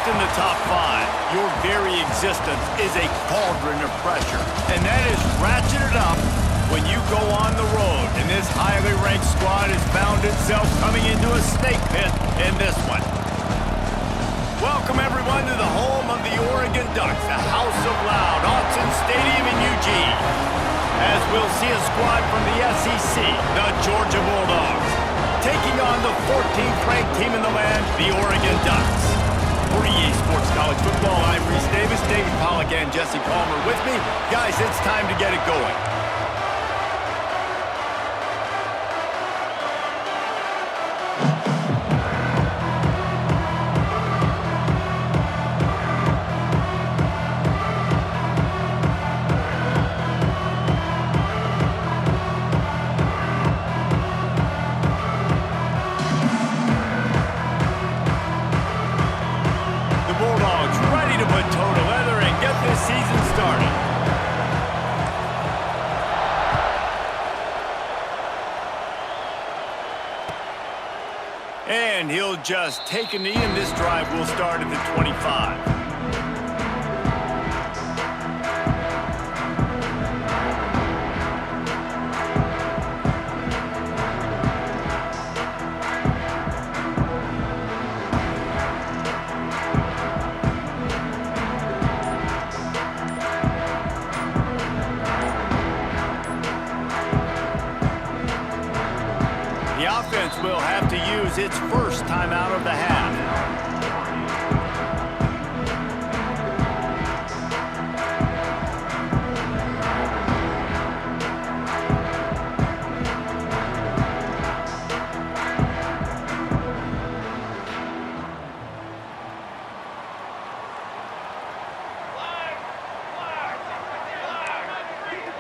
In the top five, your very existence is a cauldron of pressure, and that is ratcheted up when you go on the road, and this highly ranked squad has found itself coming into a snake pit in this one. Welcome everyone to the home of the Oregon Ducks, the House of Loud, Autzen Stadium in Eugene, as we'll see a squad from the SEC, the Georgia Bulldogs, taking on the 14th ranked team in the land, the Oregon Ducks. For EA Sports College Football, I'm Reese Davis, David Pollack, and Jesse Palmer with me. Guys, it's time to get it going. and he'll just take a knee, and this drive will start at the 25. The offense will have to use its first timeout of the half.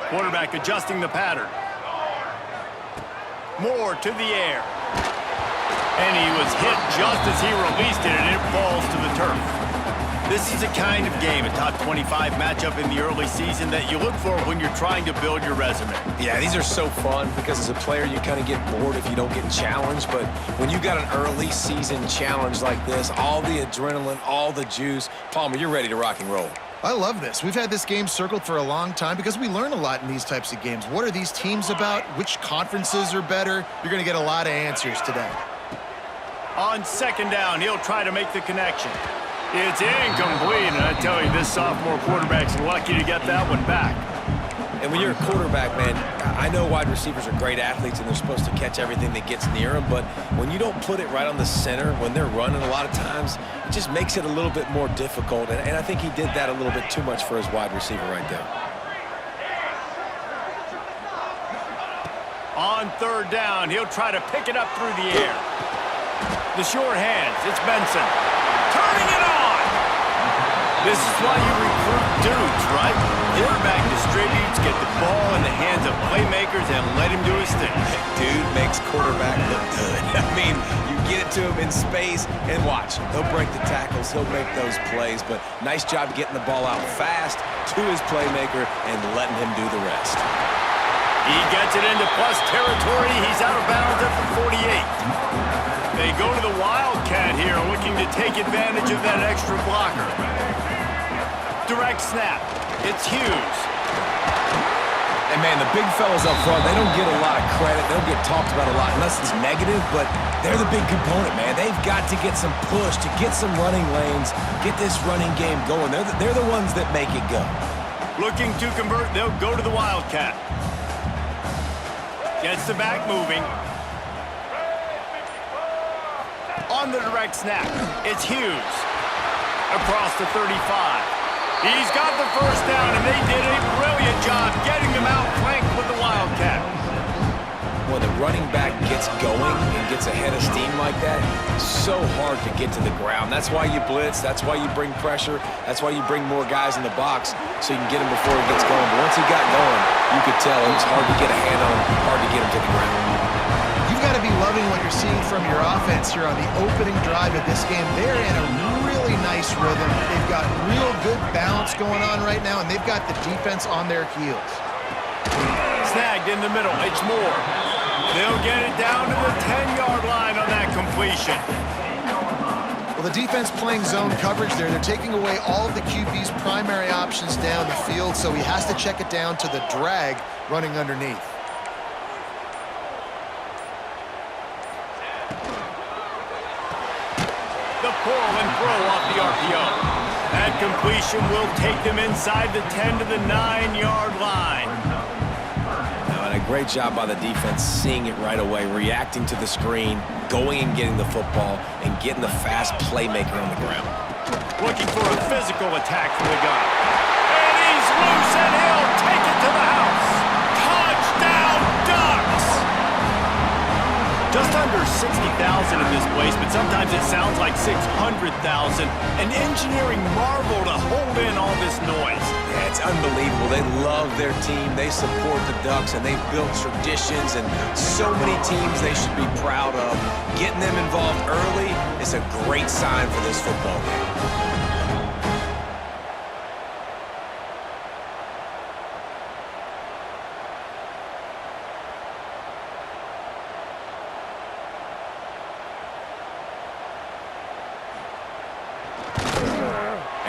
Quarterback adjusting the pattern. Moore to the air. And he was hit just as he released it, and it falls to the turf. This is a kind of game, a top 25 matchup in the early season that you look for when you're trying to build your resume. Yeah, these are so fun because as a player, you kind of get bored if you don't get challenged. But when you got an early season challenge like this, all the adrenaline, all the juice, Palmer, you're ready to rock and roll. I love this. We've had this game circled for a long time because we learn a lot in these types of games. What are these teams about? Which conferences are better? You're going to get a lot of answers today. On second down, he'll try to make the connection. It's incomplete, and I tell you, this sophomore quarterback's lucky to get that one back. And when you're a quarterback, man, I know wide receivers are great athletes and they're supposed to catch everything that gets near them, but when you don't put it right on the center, when they're running a lot of times, it just makes it a little bit more difficult, and I think he did that a little bit too much for his wide receiver right there. On third down, he'll try to pick it up through the air. The short hands, it's Benson. Turning it on! This is why you recruit dudes, right? Quarterback distributes, get the ball in the hands of playmakers, and let him do his thing. Dude makes quarterback look good. I mean, you get it to him in space, and watch. He'll break the tackles, he'll make those plays, but nice job getting the ball out fast to his playmaker and letting him do the rest. He gets it into plus territory. He's out of bounds at the 48. They go to the Wildcat here, looking to take advantage of that extra blocker. Direct snap. It's Hughes. And, man, the big fellas up front, they don't get a lot of credit. They don't get talked about a lot unless it's negative, but they're the big component, man. They've got to get some push, to get some running lanes, get this running game going. They're the ones that make it go. Looking to convert, they'll go to the Wildcat. Gets the back moving. On the direct snap, it's Hughes. Across the 35. He's got the first down, and they did a brilliant job getting them out flanked with the Wildcat. When the running back gets going and gets ahead of steam like that, it's so hard to get to the ground. That's why you blitz. That's why you bring pressure. That's why you bring more guys in the box so you can get him before he gets going. But once he got going, you could tell it was hard to get a hand on him, hard to get him to the ground. You've got to be loving what you're seeing from your offense here on the opening drive of this game. They're in a really nice rhythm. They've got real good balance going on right now, and they've got the defense on their heels. Snagged in the middle. It's Moore. They'll get it down to the 10-yard line on that completion. Well, the defense playing zone coverage there. They're taking away all of the QB's primary options down the field, so he has to check it down to the drag running underneath. The pull and throw off the RPO. That completion will take them inside the 10 to the 9-yard line. And a great job by the defense seeing it right away, reacting to the screen, going and getting the football, and getting the fast playmaker on the ground. Looking for a physical attack from the gun. And he's loose, and he'll take it to the house. Touchdown, Ducks! Just under 60,000 in this place, but sometimes it sounds like 600,000. An engineering marvel to hold in all this noise. Yeah, it's unbelievable. They love their team. They support the Ducks, and they've built traditions and so many teams they should be proud of. Getting them involved early is a great sign for this football game.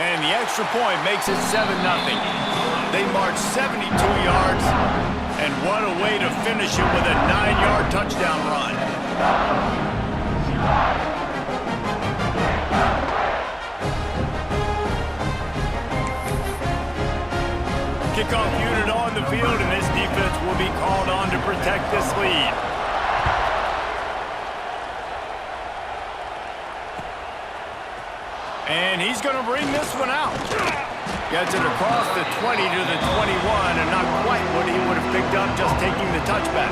And the extra point makes it 7-0. They march 72 yards, and what a way to finish it with a 9-yard touchdown run. Kickoff unit on the field, and this defense will be called on to protect this lead. And he's going to bring this one out. Gets it across the 20 to the 21, and not quite what he would have picked up just taking the touchback.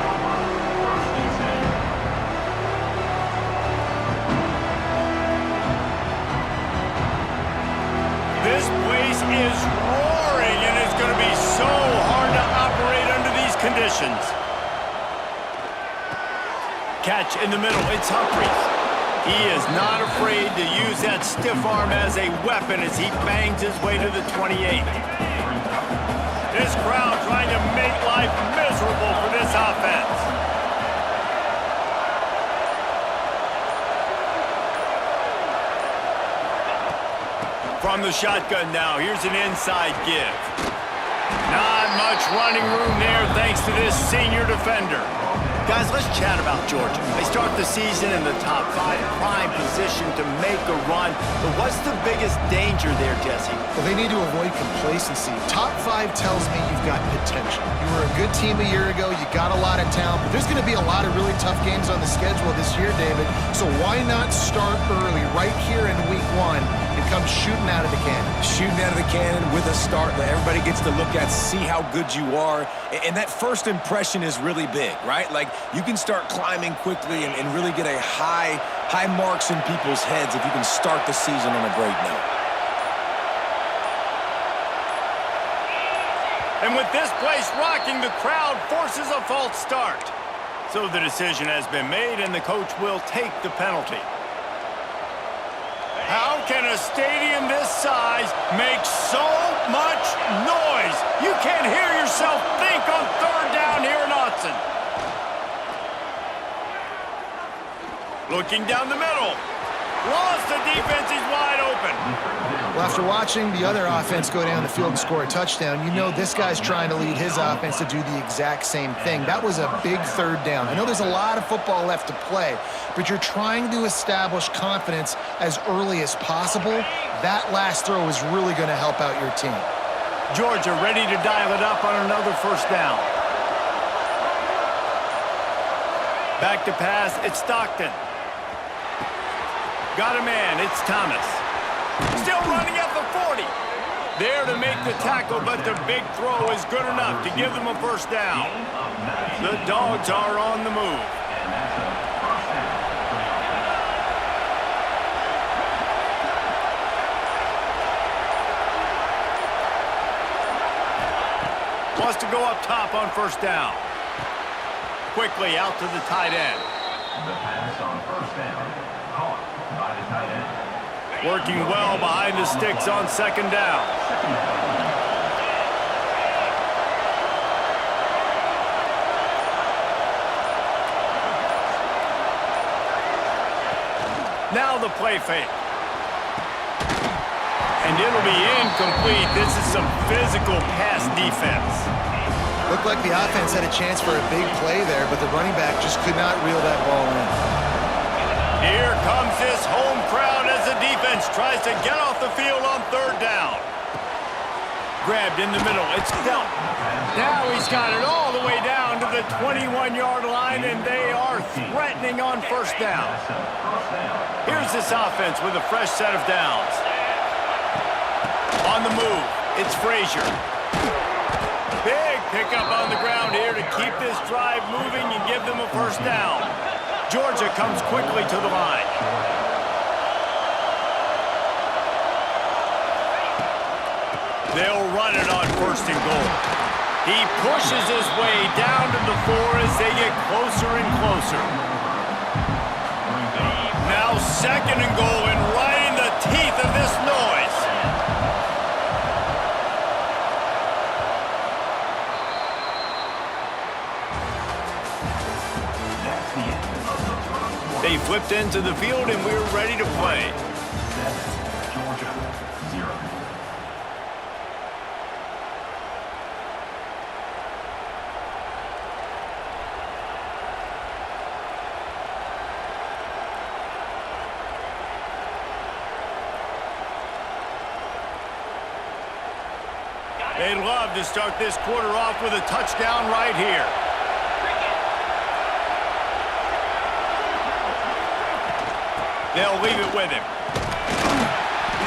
This place is roaring, and it's going to be so hard to operate under these conditions. Catch in the middle, it's Humphries. He is not afraid to use that stiff arm as a weapon as he bangs his way to the 28. This crowd trying to make life miserable for this offense. From the shotgun now, here's an inside give. Not much running room there thanks to this senior defender. Guys, let's chat about Georgia. They start the season in the top 5, prime position to make a run. But what's the biggest danger there, Jesse? Well, they need to avoid complacency. Top 5 tells me you've got potential. You were a good team a year ago. You got a lot of talent. But there's going to be a lot of really tough games on the schedule this year, David. So why not start early, right here in week 1, and come shooting out of the cannon? Shooting out of the cannon with a start that everybody gets to look at, see how good you are. And that first impression is really big, right? Like, you can start climbing quickly and really get a high marks in people's heads if you can start the season on a great note. And with this place rocking, the crowd forces a false start. So the decision has been made, and the coach will take the penalty. How can a stadium this size make so much noise? You can't hear yourself think on 3rd down here in Autzen. Looking down the middle. Lost the defense, he's wide open. Well, after watching the other offense go down the field and score a touchdown, you know this guy's trying to lead his offense to do the exact same thing. That was a big 3rd down. I know there's a lot of football left to play, but you're trying to establish confidence as early as possible. That last throw is really going to help out your team. Georgia ready to dial it up on another 1st down. Back to pass, it's Stockton. Got a man, it's Thomas. Still running at the 40. There to make the tackle, but the big throw is good enough to give them a 1st down. The Dogs are on the move. Wants to go up top on 1st down. Quickly out to the tight end. The pass on 1st down. Caught by the tight end. Working well behind the sticks on 2nd down. Now the play fake. And it'll be incomplete. This is some physical pass defense. Looked like the offense had a chance for a big play there, but the running back just could not reel that ball in. Here comes this home crowd as the defense tries to get off the field on 3rd down. Grabbed in the middle, it's Delp. Now he's got it all the way down to the 21-yard line, and they are threatening on 1st down. Here's this offense with a fresh set of downs. On the move, it's Frazier. Big pickup on the ground here to keep this drive moving and give them a 1st down. Georgia comes quickly to the line. They'll run it on 1st and goal. He pushes his way down to the 4 as they get closer and closer. Now 2nd and goal, and right in the teeth of this noise. They flipped into the field, and we're ready to play. 7, Georgia. 0. They'd love to start this quarter off with a touchdown right here. They'll leave it with him.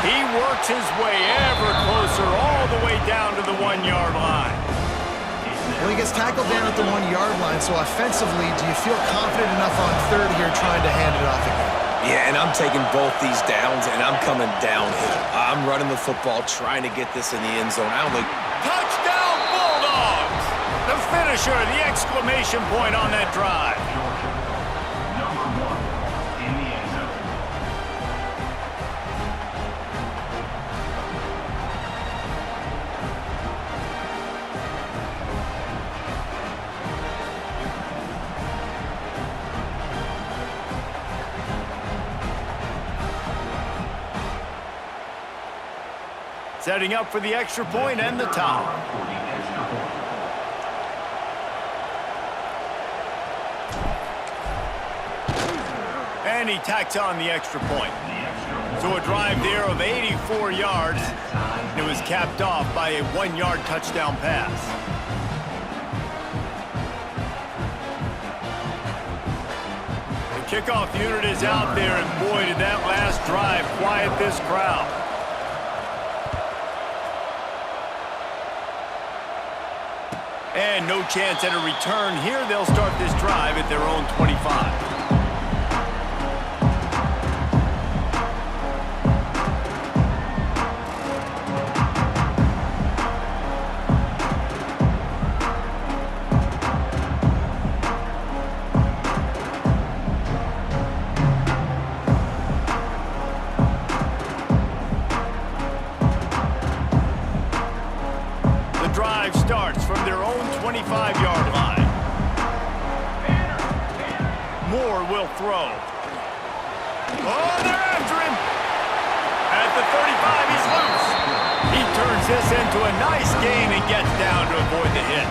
He works his way ever closer all the way down to the 1-yard line. Well, he gets tackled down at the 1-yard line, so offensively, do you feel confident enough on third here trying to hand it off again? Yeah, and I'm taking both these downs, and I'm coming downhill. I'm running the football, trying to get this in the end zone. I only... Touchdown, Bulldogs! The finisher, the exclamation point on that drive. Number 1 in the end zone. Setting up for the extra point and the tie. For the extra point. And he tacks on the extra point. The extra point. So a drive there of 84 yards. And it was capped off by a 1-yard touchdown pass. The kickoff unit is out there, and boy, did that last drive quiet this crowd. And no chance at a return here. They'll start this drive at their own 25. Starts from their own 25-yard line. Moore will throw. Oh, they're after him. At the 35, he's loose. He turns this into a nice gain and gets down to avoid the hit.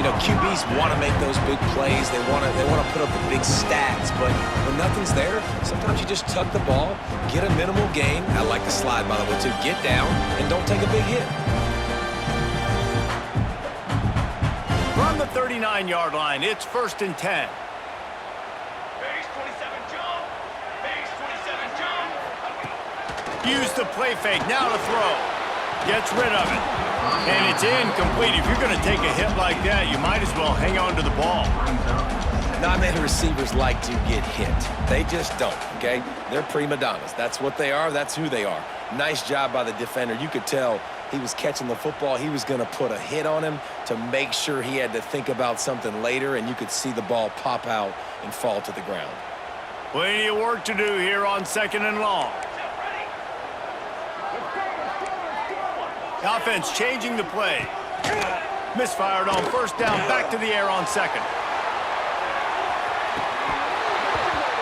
You know, QBs want to make those big plays. They want to put up the big stats, but when nothing's there, sometimes you just tuck the ball, get a minimal gain. I like the slide, by the way, too. Get down and don't take a big hit. From the 39-yard line, it's 1st and 10. Base 27 jump. Base 27 jump. Use the play fake, now to throw. Gets rid of it. And it's incomplete. If you're going to take a hit like that, you might as well hang on to the ball. Not many receivers like to get hit. They just don't, okay? They're prima donnas. That's what they are. That's who they are. Nice job by the defender. You could tell he was catching the football. He was going to put a hit on him to make sure he had to think about something later, and you could see the ball pop out and fall to the ground. Plenty of work to do here on 2nd and long. The offense changing the play. Misfired on 1st down, back to the air on 2nd.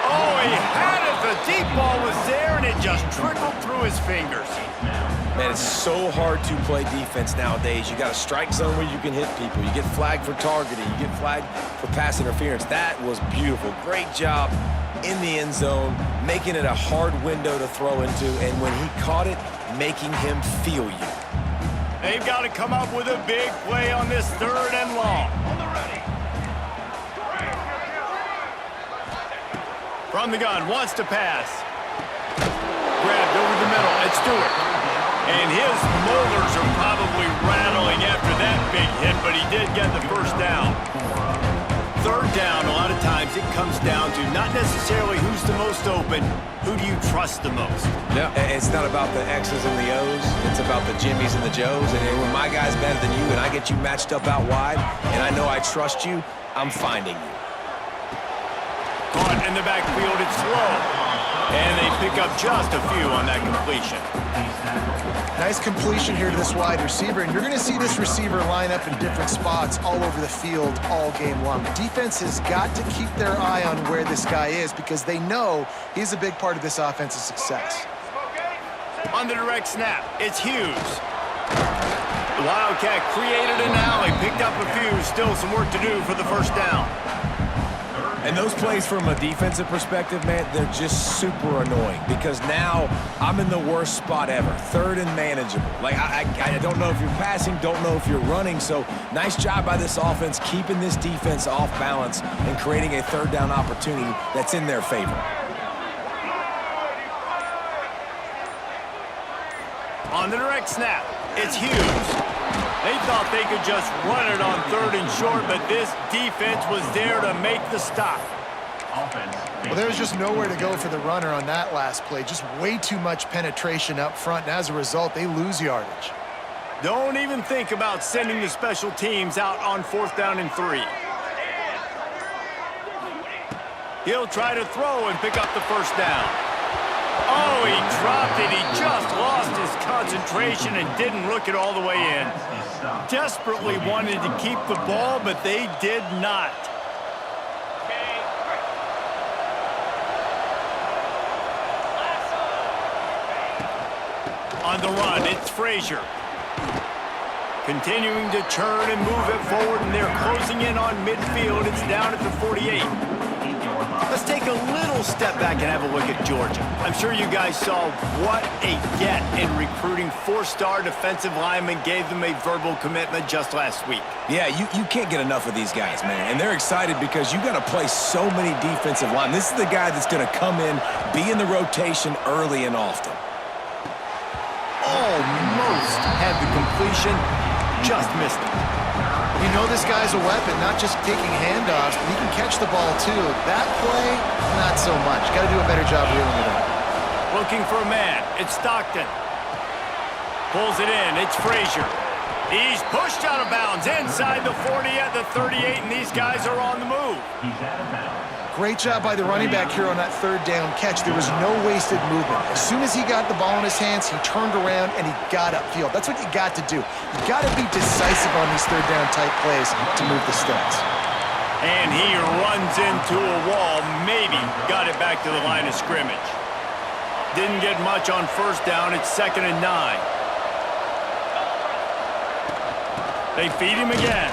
Oh, he had it. The deep ball was there, and it just trickled through his fingers. Man, it's so hard to play defense nowadays. You got a strike zone where you can hit people. You get flagged for targeting. You get flagged for pass interference. That was beautiful. Great job in the end zone, making it a hard window to throw into, and when he caught it, making him feel you. They've got to come up with a big play on this 3rd and long. On the ready. From the gun, wants to pass. Grabbed over the middle, it's Stewart. And his molars are probably rattling after that big hit, but he did get the 1st down. 3rd down, a lot of times it comes down to not necessarily who's the most open, who do you trust the most? Yeah, it's not about the X's and the O's. It's about the Jimmys and the Joes. And when my guy's better than you and I get you matched up out wide and I know I trust you, I'm finding you. Caught in the backfield, it's slow. And they pick up just a few on that completion. Nice completion here to this wide receiver, and you're going to see this receiver line up in different spots all over the field all game long. The defense has got to keep their eye on where this guy is because they know he's a big part of this offense's success. On the direct snap, it's Hughes. The Wildcat created an alley, picked up a few, still some work to do for the first down. And those plays from a defensive perspective, man, they're just super annoying because now I'm in the worst spot ever, third and manageable. Like, I don't know if you're passing, don't know if you're running, so nice job by this offense keeping this defense off balance and creating a third down opportunity that's in their favor. On the direct snap, it's Hughes. They thought they could just run it on third and short, but this defense was there to make the stop. Well, there was just nowhere to go for the runner on that last play. Just way too much penetration up front, and as a result, they lose yardage. Don't even think about sending the special teams out on 4th down and 3. He'll try to throw and pick up the first down. Oh, he dropped it. He just lost his concentration and didn't look it all the way in. Desperately wanted to keep the ball, but they did not. On the run, it's Frazier. Continuing to churn and move it forward, and they're closing in on midfield. It's down at the 48. Let's take a little step back and have a look at Georgia. I'm sure you guys saw what a get in recruiting 4-star defensive linemen, gave them a verbal commitment just last week. Yeah, you can't get enough of these guys, man. And they're excited because you got to play so many defensive linemen. This is the guy that's going to come in, be in the rotation early and often. Almost had the completion, just missed it. You know this guy's a weapon, not just taking handoffs, but he can catch the ball too. That play, not so much. Got to do a better job reeling it up. Looking for a man. It's Stockton. Pulls it in. It's Frazier. He's pushed out of bounds inside the 40 at the 38, and these guys are on the move. He's out of bounds. Great job by the running back here on that third down catch. There was no wasted movement. As soon as he got the ball in his hands, he turned around and he got upfield. That's what you got to do. You got to be decisive on these third down type plays to move the sticks. And he runs into a wall, maybe got it back to the line of scrimmage. Didn't get much on first down. It's 2nd and 9. They feed him again.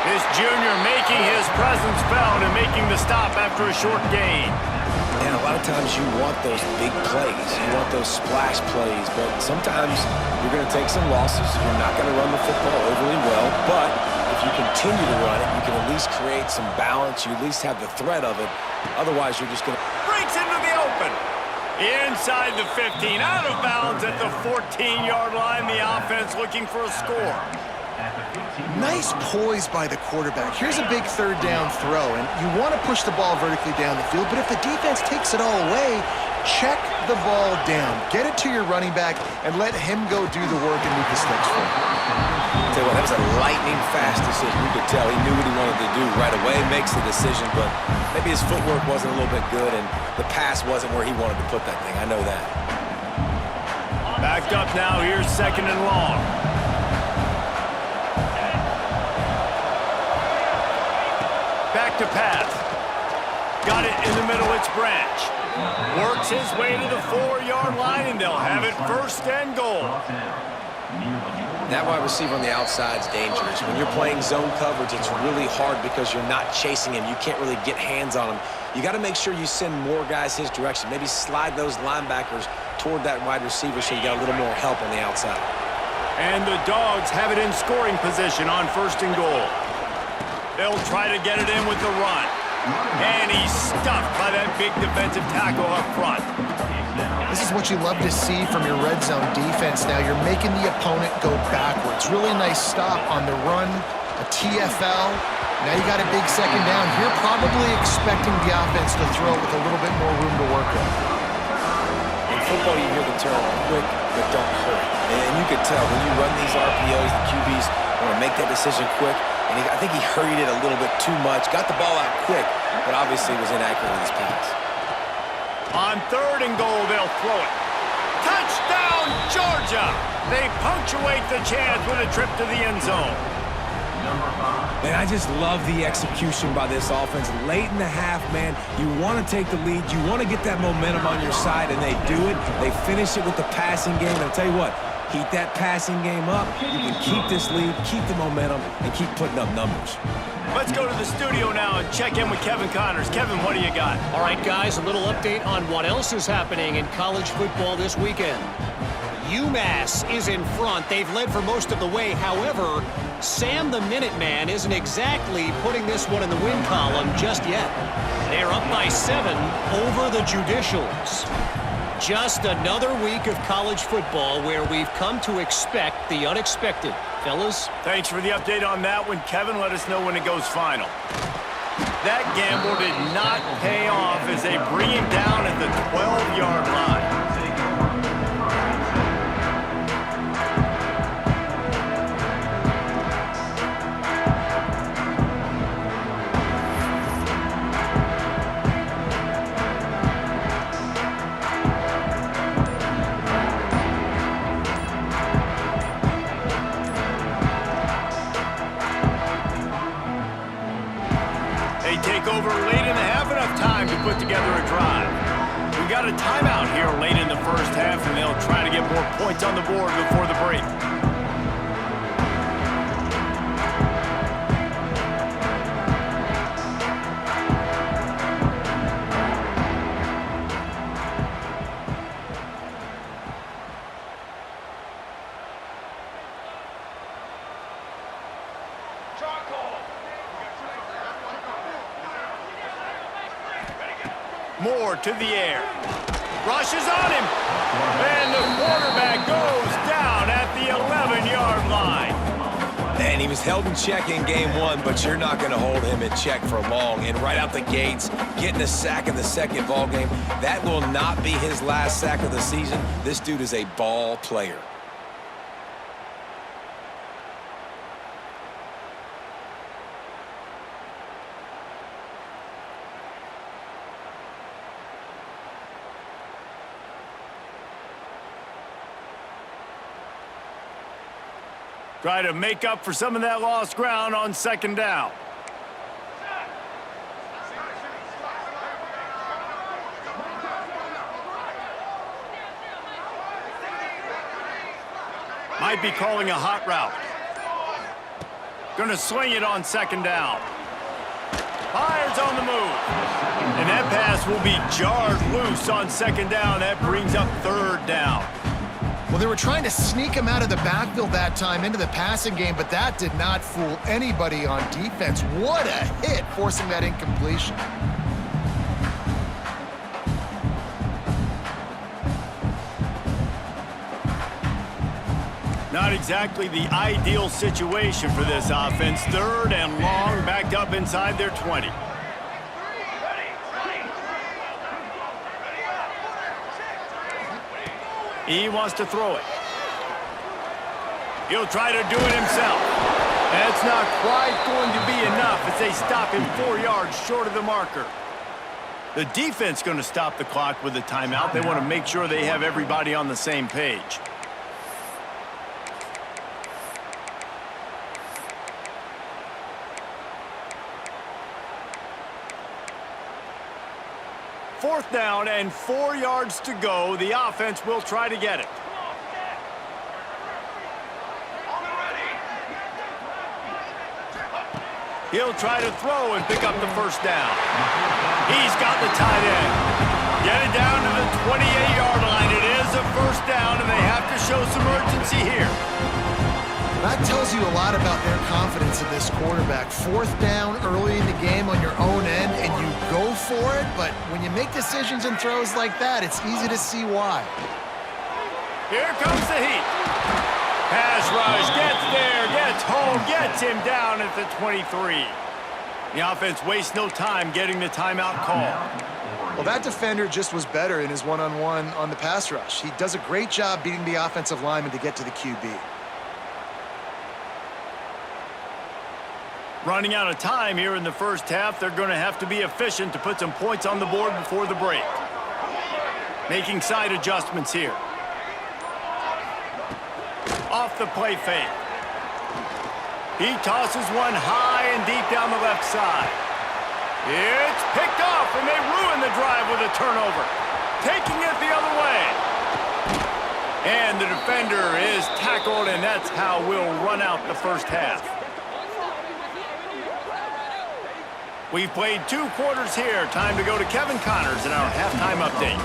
This junior making his presence felt and making the stop after a short gain. And a lot of times you want those big plays. You want those splash plays, but sometimes you're going to take some losses. You're not going to run the football overly well, but if you continue to run it, you can at least create some balance. You at least have the threat of it. Otherwise, you're just going to... Breaks into the open. Inside the 15, out of bounds at the 14-yard line. The offense looking for a score. Nice poise by the quarterback. Here's a big third down throw, and you want to push the ball vertically down the field, but if the defense takes it all away, check the ball down. Get it to your running back and let him go do the work and move the sticks for you. Tell you what, that was a lightning-fast decision. You could tell he knew what he wanted to do right away, makes the decision, but maybe his footwork wasn't a little bit good, and the pass wasn't where he wanted to put that thing. I know that. Backed up now. Here's 2nd and long. Back to pass. Got it in the middle. It's Branch. Works his way to the 4-yard line, and they'll have it 1st and goal. That wide receiver on the outside is dangerous. When you're playing zone coverage, it's really hard because you're not chasing him. You can't really get hands on him. You got to make sure you send more guys his direction. Maybe slide those linebackers toward that wide receiver so you got a little more help on the outside. And the Dogs have it in scoring position on 1st and goal. They'll try to get it in with the run. And he's stuffed by that big defensive tackle up front. This is what you love to see from your red zone defense now. You're making the opponent go backwards. Really nice stop on the run, a TFL. Now you got a big 2nd down. You're probably expecting the offense to throw with a little bit more room to work with. In football, you hear the term quick, but don't hurry. And you could tell when you run these RPOs, the QBs want to make that decision quick. And I think he hurried it a little bit too much. Got the ball out quick, but obviously was inaccurate with his pass. On 3rd and goal, they'll throw it. Touchdown, Georgia! They punctuate the chance with a trip to the end zone. Number 5. Man, I just love the execution by this offense. Late in the half, man, you want to take the lead. You want to get that momentum on your side, and they do it. They finish it with the passing game. And I'll tell you what, keep that passing game up. You can keep this lead, keep the momentum, and keep putting up numbers. Let's go to the studio now and check in with Kevin Connors. Kevin, what do you got? All right, guys, a little update on what else is happening in college football this weekend. UMass is in front. They've led for most of the way. However, Sam the Minuteman isn't exactly putting this one in the win column just yet. They're up by 7 over the Judicials. Just another week of college football where we've come to expect the unexpected. Fellas? Thanks for the update on that one. Kevin, let us know when it goes final. That gamble did not pay off as they bring him down at the 12-yard line. Over late in the half, enough time to put together a drive. We got a timeout here late in the first half, and they'll try to get more points on the board before the break. Moore to the air. Rushes on him. And the quarterback goes down at the 11-yard line. And he was held in check in game 1, but you're not going to hold him in check for long. And right out the gates, getting a sack in the second ball game, that will not be his last sack of the season. This dude is a ball player. Try to make up for some of that lost ground on second down. Might be calling a hot route. Gonna swing it on second down. Fires on the move. And that pass will be jarred loose on second down. That brings up third down. Well, they were trying to sneak him out of the backfield that time into the passing game, but that did not fool anybody on defense. What a hit, forcing that incompletion. Not exactly the ideal situation for this offense. Third and long, backed up inside their 20. He wants to throw it. He'll try to do it himself. That's not quite going to be enough as they stop him 4 yards short of the marker. The defense going to stop the clock with a timeout. They want to make sure they have everybody on the same page. Fourth down and 4 yards to go. The offense will try to get it. He'll try to throw and pick up the first down. He's got the tight end. Get it down to the 28-yard line. It is a first down, and they have to show some urgency here. That tells you a lot about their confidence in this quarterback. Fourth down early in the game on your own end, and you go for it, but when you make decisions and throws like that, it's easy to see why. Here comes the heat. Pass rush, gets there, gets home, gets him down at the 23. The offense wastes no time getting the timeout call. Well, that defender just was better in his one-on-one on the pass rush. He does a great job beating the offensive lineman to get to the QB. Running out of time here in the first half, they're going to have to be efficient to put some points on the board before the break. Making side adjustments here. Off the play fake. He tosses one high and deep down the left side. It's picked off, and they ruin the drive with a turnover. Taking it the other way. And the defender is tackled, and that's how we'll run out the first half. We've played 2 quarters here. Time to go to Kevin Connors in our halftime update.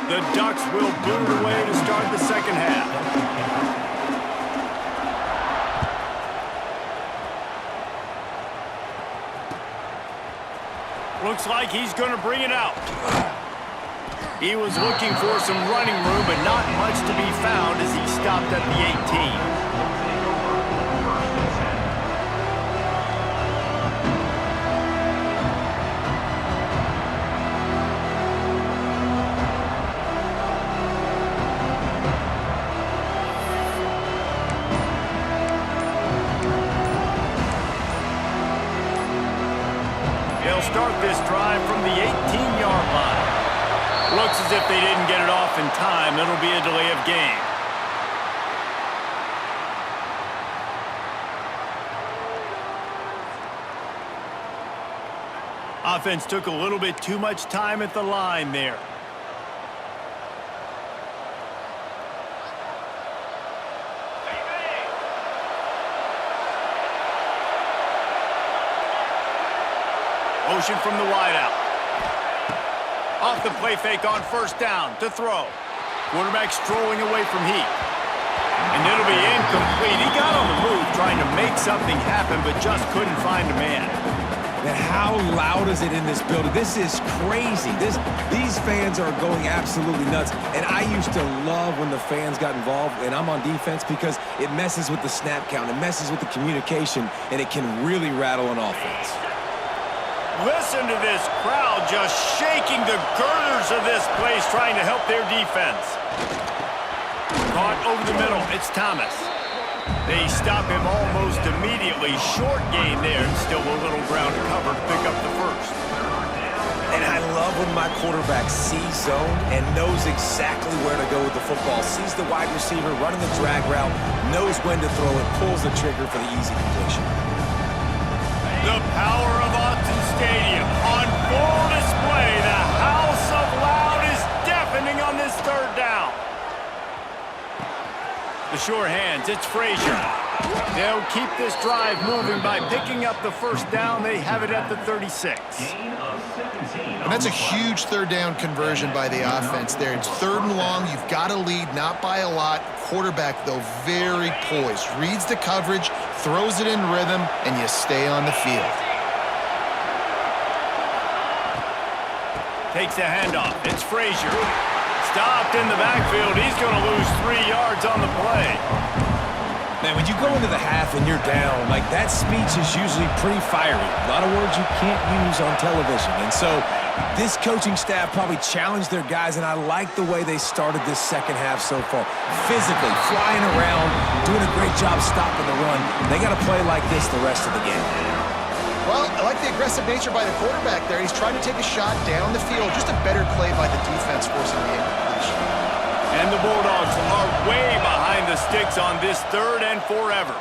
The Ducks will boot away to start the second half. Looks like he's going to bring it out. He was looking for some running room, but not much to be found as he stopped at the 18. They'll start this drive from the 18-yard line. Looks as if they didn't get it off in time. It'll be a delay of game. Offense took a little bit too much time at the line there. Motion from the wideout. Off the play fake on first down to throw. Quarterback strolling away from Heath. And it'll be incomplete. He got on the move trying to make something happen, but just couldn't find a man. Man, how loud is it in this building? This is crazy. These fans are going absolutely nuts. And I used to love when the fans got involved, and I'm on defense, because it messes with the snap count. It messes with the communication, and it can really rattle an offense. Listen to this crowd just shaking the girders of this place trying to help their defense. Caught over the middle. It's Thomas. They stop him almost immediately. Short gain there, and still a little ground to cover to pick up the first. And I love when my quarterback sees zone and knows exactly where to go with the football. Sees the wide receiver running the drag route, knows when to throw it, pulls the trigger for the easy completion. The power of Autzen Stadium on full display. The house of loud is deafening on this third down. The sure hands, it's Frazier. They'll keep this drive moving by picking up the first down. They have it at the 36. And that's a huge third down conversion by the offense there. It's 3rd and long. You've got a lead, not by a lot. Quarterback, though, very poised. Reads the coverage, throws it in rhythm, and you stay on the field. Takes the handoff. It's Frazier. Stopped in the backfield. He's going to lose 3 yards on the play. Man, when you go into the half and you're down, like, that speech is usually pretty fiery. A lot of words you can't use on television. And so this coaching staff probably challenged their guys, and I like the way they started this second half so far. Physically, flying around, doing a great job stopping the run. They got to play like this the rest of the game. Well, I like the aggressive nature by the quarterback there. He's trying to take a shot down the field. Just a better play by the defense forcing the incompletion. And the Bulldogs are way behind the sticks on this 3rd and forever.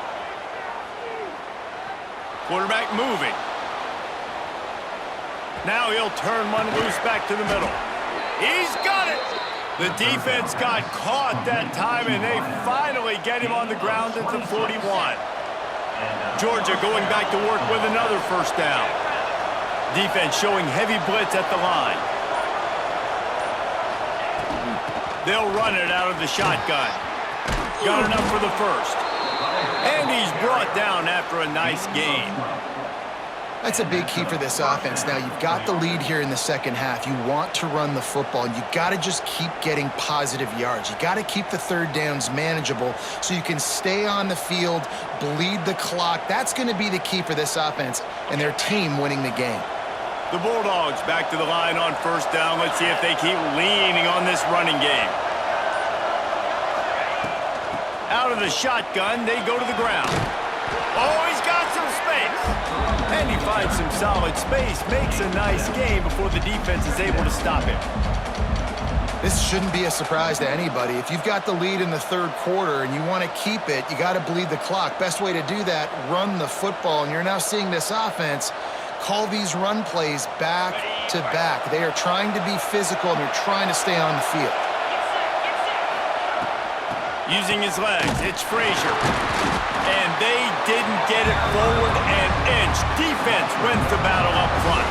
Quarterback moving. Now he'll turn one loose back to the middle. He's got it! The defense got caught that time, and they finally get him on the ground at the 41. Georgia going back to work with another first down. Defense showing heavy blitz at the line. They'll run it out of the shotgun. Got enough for the first. And he's brought down after a nice gain. That's a big key for this offense. Now, you've got the lead here in the second half. You want to run the football, and you got to just keep getting positive yards. You got to keep the third downs manageable so you can stay on the field, bleed the clock. That's going to be the key for this offense and their team winning the game. The Bulldogs back to the line on first down. Let's see if they keep leaning on this running game. Out of the shotgun, they go to the ground. Oh, he's got some space. And he finds some solid space, makes a nice game before the defense is able to stop him. This shouldn't be a surprise to anybody. If you've got the lead in the third quarter and you want to keep it, you got to bleed the clock. Best way to do that, run the football. And you're now seeing this offense call these run plays back to back. They are trying to be physical, and they're trying to stay on the field. Using his legs, it's Frazier. And they didn't get it forward an inch. Defense wins the battle up front.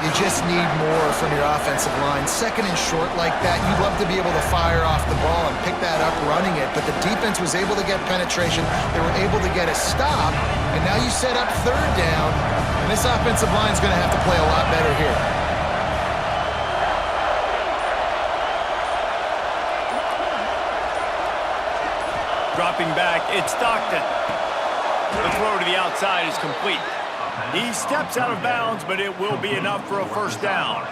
You just need more from your offensive line. Second and short like that, you'd love to be able to fire off the ball and pick that up running it, but the defense was able to get penetration. They were able to get a stop, and now you set up third down, and this offensive line is going to have to play a lot better here. Dropping back, it's Stockton. The throw to the outside is complete. He steps out of bounds, but it will be enough for a first down.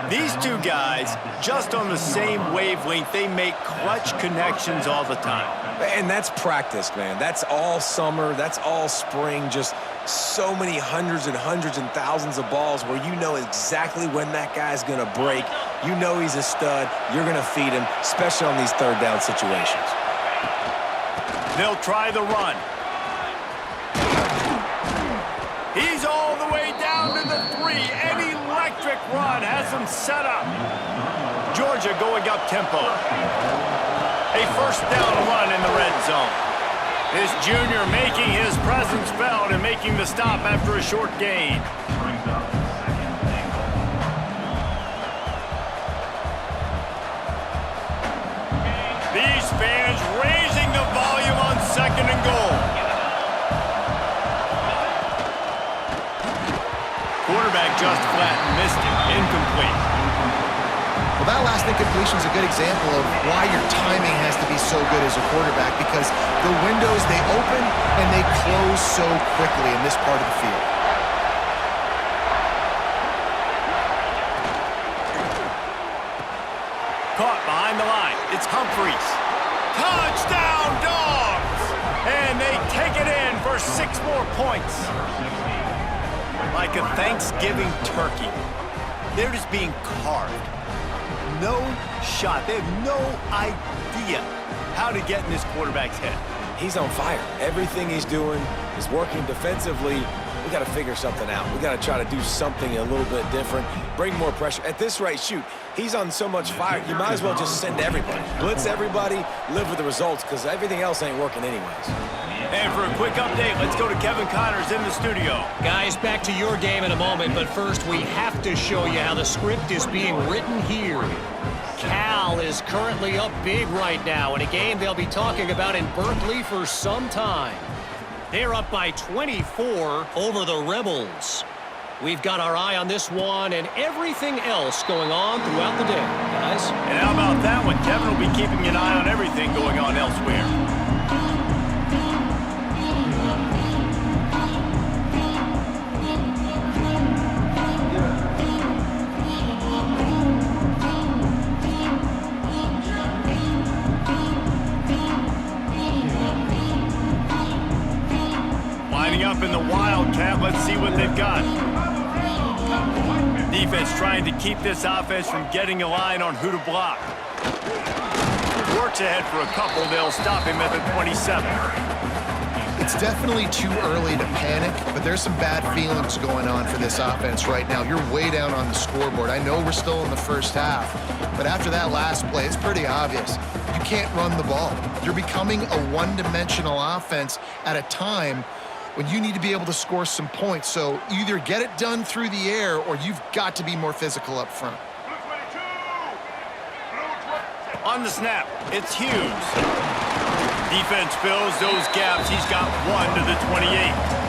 These two guys, just on the same wavelength, they make clutch connections all the time. And that's practice, man. That's all summer. That's all spring. Just so many hundreds and thousands of balls where you know exactly when that guy's going to break. You know he's a stud. You're going to feed him, especially on these third down situations. They'll try the run. He's all the way down to the 3. An electric run has him set up. Georgia going up tempo. A first down run in the red zone. This junior making his presence felt and making the stop after a short gain. These fans raising the volume on second and goal. Quarterback just flat missed it. Incomplete. Well, that last incompletion is a good example of why your timing has to be so good as a quarterback, because the windows, they open and they close so quickly in this part of the field. Caught behind the line. It's Humphreys. Touchdown, Dogs! And they take it in for 6 more points. Like a Thanksgiving turkey. They're just being carved. No shot. They have no idea how to get in this quarterback's head. He's on fire. Everything he's doing is working defensively. We got to figure something out. We got to try to do something a little bit different. Bring more pressure. At this rate, shoot, he's on so much fire, you might as well just send everybody. Blitz everybody, live with the results, because everything else ain't working anyways. And for a quick update, let's go to Kevin Connors in the studio. Guys, back to your game in a moment, but first we have to show you how the script is being written here. Cal is currently up big right now in a game they'll be talking about in Berkeley for some time. They're up by 24 over the Rebels. We've got our eye on this one and everything else going on throughout the day, guys. And how about that one? Kevin will be keeping an eye on everything going on elsewhere. Up in the Wildcat. Let's see what they've got. Defense trying to keep this offense from getting a line on who to block. Works ahead for a couple. They'll stop him at the 27. It's definitely too early to panic, but there's some bad feelings going on for this offense right now. You're way down on the scoreboard. I know we're still in the first half, but after that last play, it's pretty obvious. You can't run the ball. You're becoming a one-dimensional offense at a time when you need to be able to score some points. So either get it done through the air or you've got to be more physical up front. On the snap, it's Hughes. Defense fills those gaps. He's got 1 to the 28.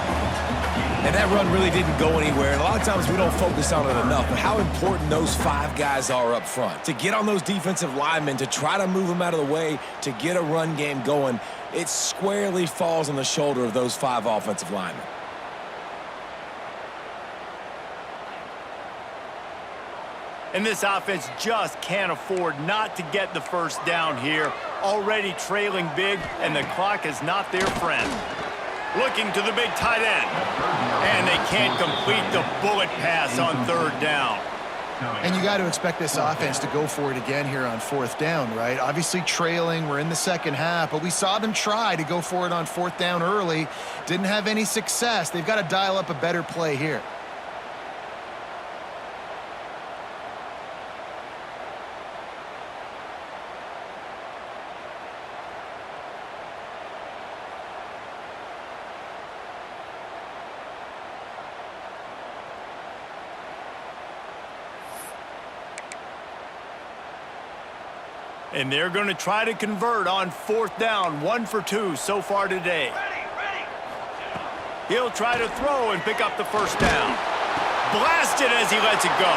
And that run really didn't go anywhere. And a lot of times we don't focus on it enough, but how important those 5 guys are up front. To get on those defensive linemen, to try to move them out of the way, to get a run game going, it squarely falls on the shoulder of those 5 offensive linemen. And this offense just can't afford not to get the first down here. Already trailing big, and the clock is not their friend. Looking to the big tight end. And they can't complete the bullet pass on third down. And you got to expect this offense to go for it again here on fourth down, right? Obviously trailing, we're in the second half, but we saw them try to go for it on fourth down early. Didn't have any success. They've got to dial up a better play here. And they're going to try to convert on fourth down. 1 for 2 so far today. He'll try to throw and pick up the first down. Blasted as he lets it go.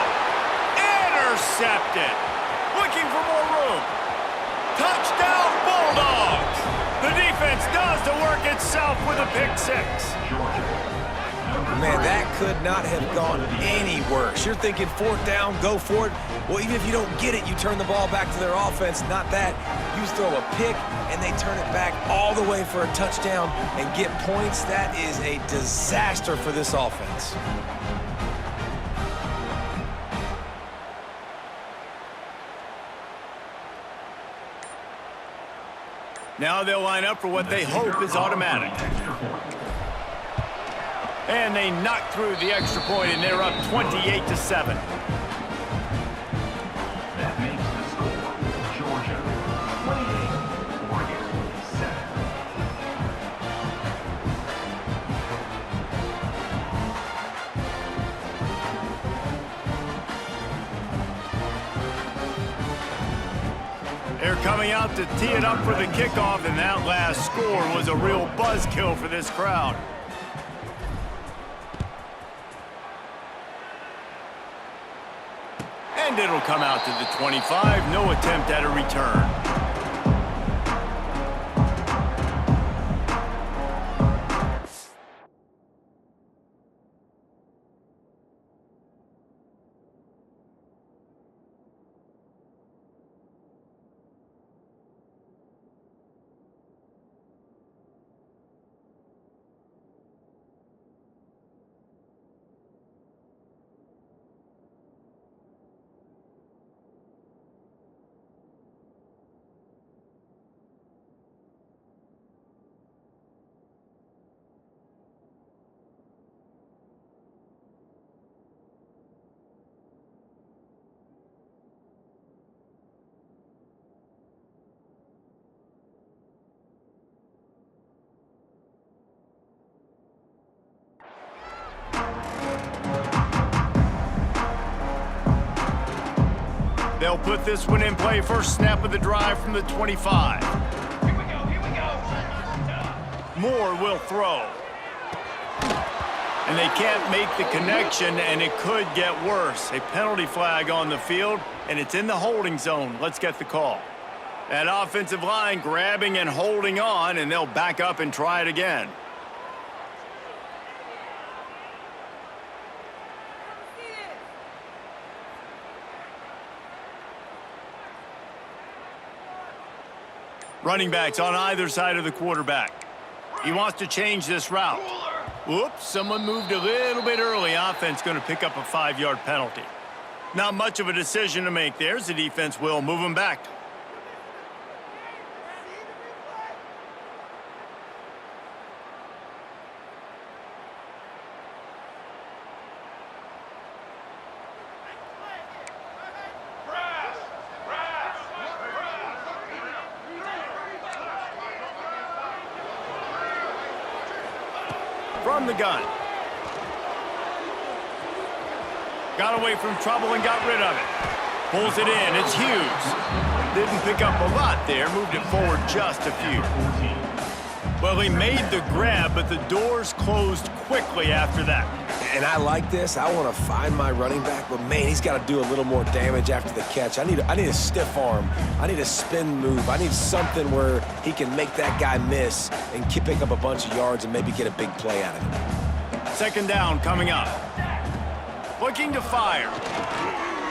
Intercepted. Looking for more room. Touchdown, Bulldogs. The defense does the work itself with a pick six. Man, that could not have gone any worse. You're thinking fourth down, go for it. Well, even if you don't get it, you turn the ball back to their offense. Not that. You throw a pick, and they turn it back all the way for a touchdown and get points. That is a disaster for this offense. Now they'll line up for what they hope is automatic. And they knock through the extra point, and they're up 28-7. That makes the score Georgia 28, Oregon 7. They're coming out to tee it up for the kickoff, and that last score was a real buzzkill for this crowd. And it'll come out to the 25. No attempt at a return. They'll put this one in play. First snap of the drive from the 25. Here we go. Moore will throw. And they can't make the connection, and it could get worse. A penalty flag on the field, and it's in the holding zone. Let's get the call. That offensive line grabbing and holding on, and they'll back up and try it again. Running backs on either side of the quarterback. He wants to change this route. Whoops, someone moved a little bit early. Offense going to pick up a 5-yard penalty. Not much of a decision to make there. The defense will move him back. From the gun. Got away from trouble and got rid of it. Pulls it in. It's Hughes. Didn't pick up a lot there. Moved it forward just a few. Well, he made the grab, but the doors closed quickly after that. And I like this. I want to find my running back, but man, he's got to do a little more damage after the catch. I need a stiff arm. I need a spin move. I need something where he can make that guy miss and pick up a bunch of yards and maybe get a big play out of it. Second down coming up. Looking to fire.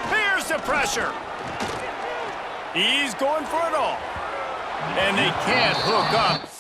Here's the pressure. He's going for it all. And they can't hook up.